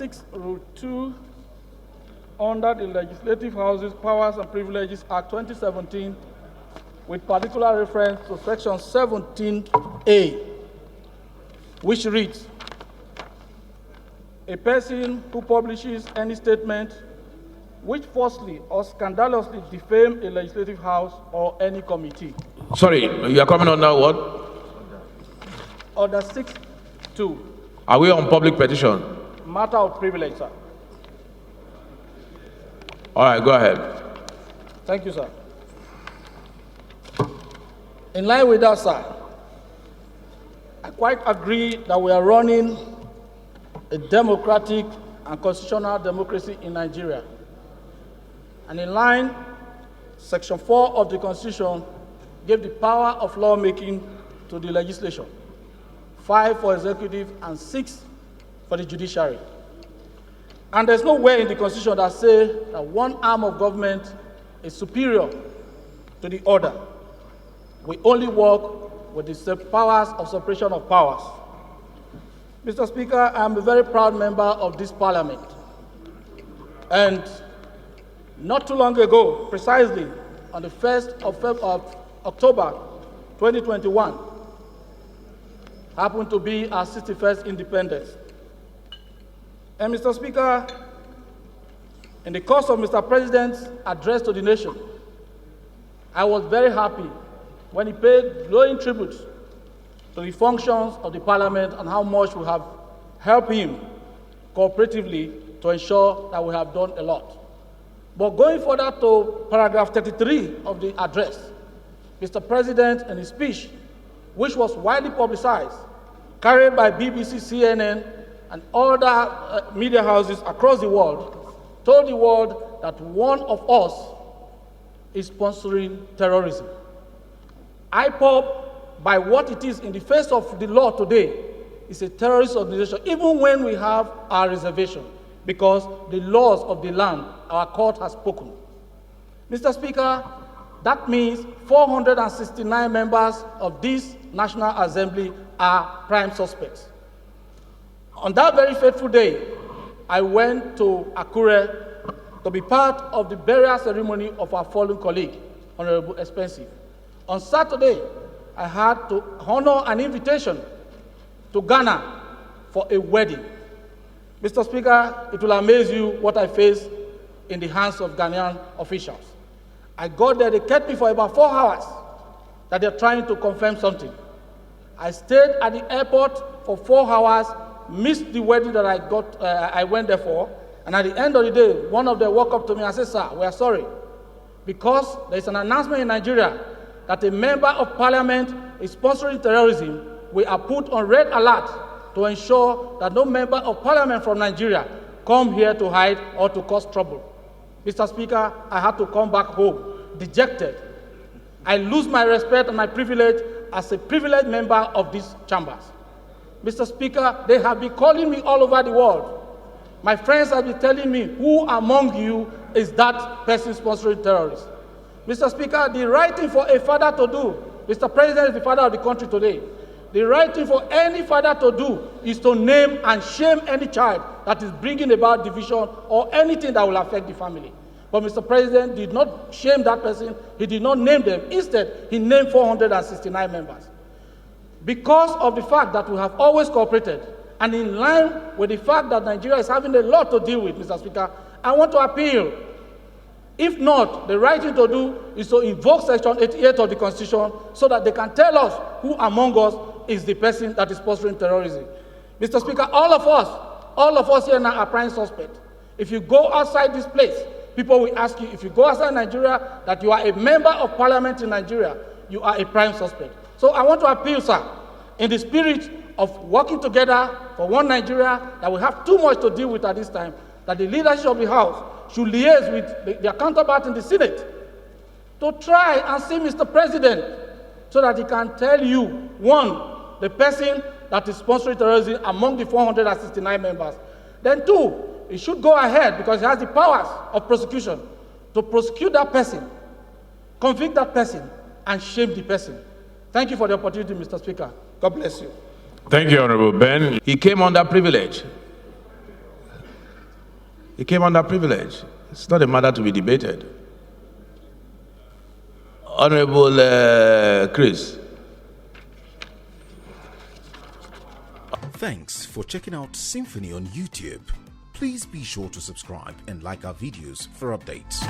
6 Rule 2 under the Legislative House's Powers and Privileges Act 2017 with particular reference to Section 17A, which reads, a person who publishes any statement which falsely or scandalously defame a legislative house or any committee. Sorry, you are coming on now what? Order 6.2. Are we on public petition? Matter of privilege, sir. All right, go ahead. Thank you, sir. In line with that, sir, I quite agree that we are running a democratic and constitutional democracy in Nigeria. And in line, Section 4 of the Constitution gave the power of lawmaking to the legislation, 5 for executive and 6 for the judiciary. And there's no way in the Constitution that says that one arm of government is superior to the other. We only work with the powers of separation of powers. Mr. Speaker, I am a very proud member of this Parliament. And not too long ago, precisely on the 1st of October 2021, happened to be our 61st independence. And Mr. Speaker, in the course of Mr. President's address to the nation, I was very happy when he paid glowing tribute to the functions of the Parliament and how much we have helped him cooperatively to ensure that we have done a lot. But going further to paragraph 33 of the address, Mr. President, in his speech, which was widely publicized, carried by BBC, CNN, and other media houses across the world, told the world that one of us is sponsoring terrorism. IPOB, by what it is in the face of the law today, is a terrorist organization, even when we have our reservation, because the laws of the land, our court has spoken. Mr. Speaker, that means 469 members of this National Assembly are prime suspects. On that very fateful day, I went to Akure to be part of the burial ceremony of our fallen colleague, Honorable Expensive. On Saturday, I had to honor an invitation to Ghana for a wedding. Mr. Speaker, it will amaze you what I faced in the hands of Ghanaian officials. I got there, they kept me for about 4 hours, that they're trying to confirm something. I stayed at the airport for 4 hours, missed the wedding that I went there for, and at the end of the day, one of them walked up to me and said, sir, we are sorry, because there's an announcement in Nigeria that a member of parliament is sponsoring terrorism. We are put on red alert to ensure that no member of parliament from Nigeria come here to hide or to cause trouble. Mr. Speaker, I had to come back home, dejected. I lose my respect and my privilege as a privileged member of these chambers. Mr. Speaker, they have been calling me all over the world. My friends have been telling me, who among you is that person sponsoring terrorists? Mr. Speaker, the right thing for a father to do, Mr. President is the father of the country today, the right thing for any father to do is to name and shame any child that is bringing about division or anything that will affect the family. But Mr. President did not shame that person. He did not name them. Instead, he named 469 members. Because of the fact that we have always cooperated, and in line with the fact that Nigeria is having a lot to deal with, Mr. Speaker, I want to appeal. If not, the right thing to do is to invoke Section 88 of the Constitution so that they can tell us who among us is the person that is sponsoring terrorism. Mr. Speaker, all of us here now are prime suspects. If you go outside this place, people will ask you, if you go outside Nigeria, that you are a member of parliament in Nigeria, you are a prime suspect. So I want to appeal, sir, in the spirit of working together for one Nigeria that we have too much to deal with at this time, that the leadership of the House should liaise with their counterpart in the Senate to try and see Mr. President so that he can tell you, one, the person that is sponsoring terrorism among the 469 members. Then two, he should go ahead, because he has the powers of prosecution, to prosecute that person, convict that person, and shame the person. Thank you for the opportunity, Mr. Speaker. God bless you. Thank you, Honorable Ben. He came under privilege. He came under privilege. It's not a matter to be debated. Honorable Chris. Thanks for checking out Symphony on YouTube. Please be sure to subscribe and like our videos for updates.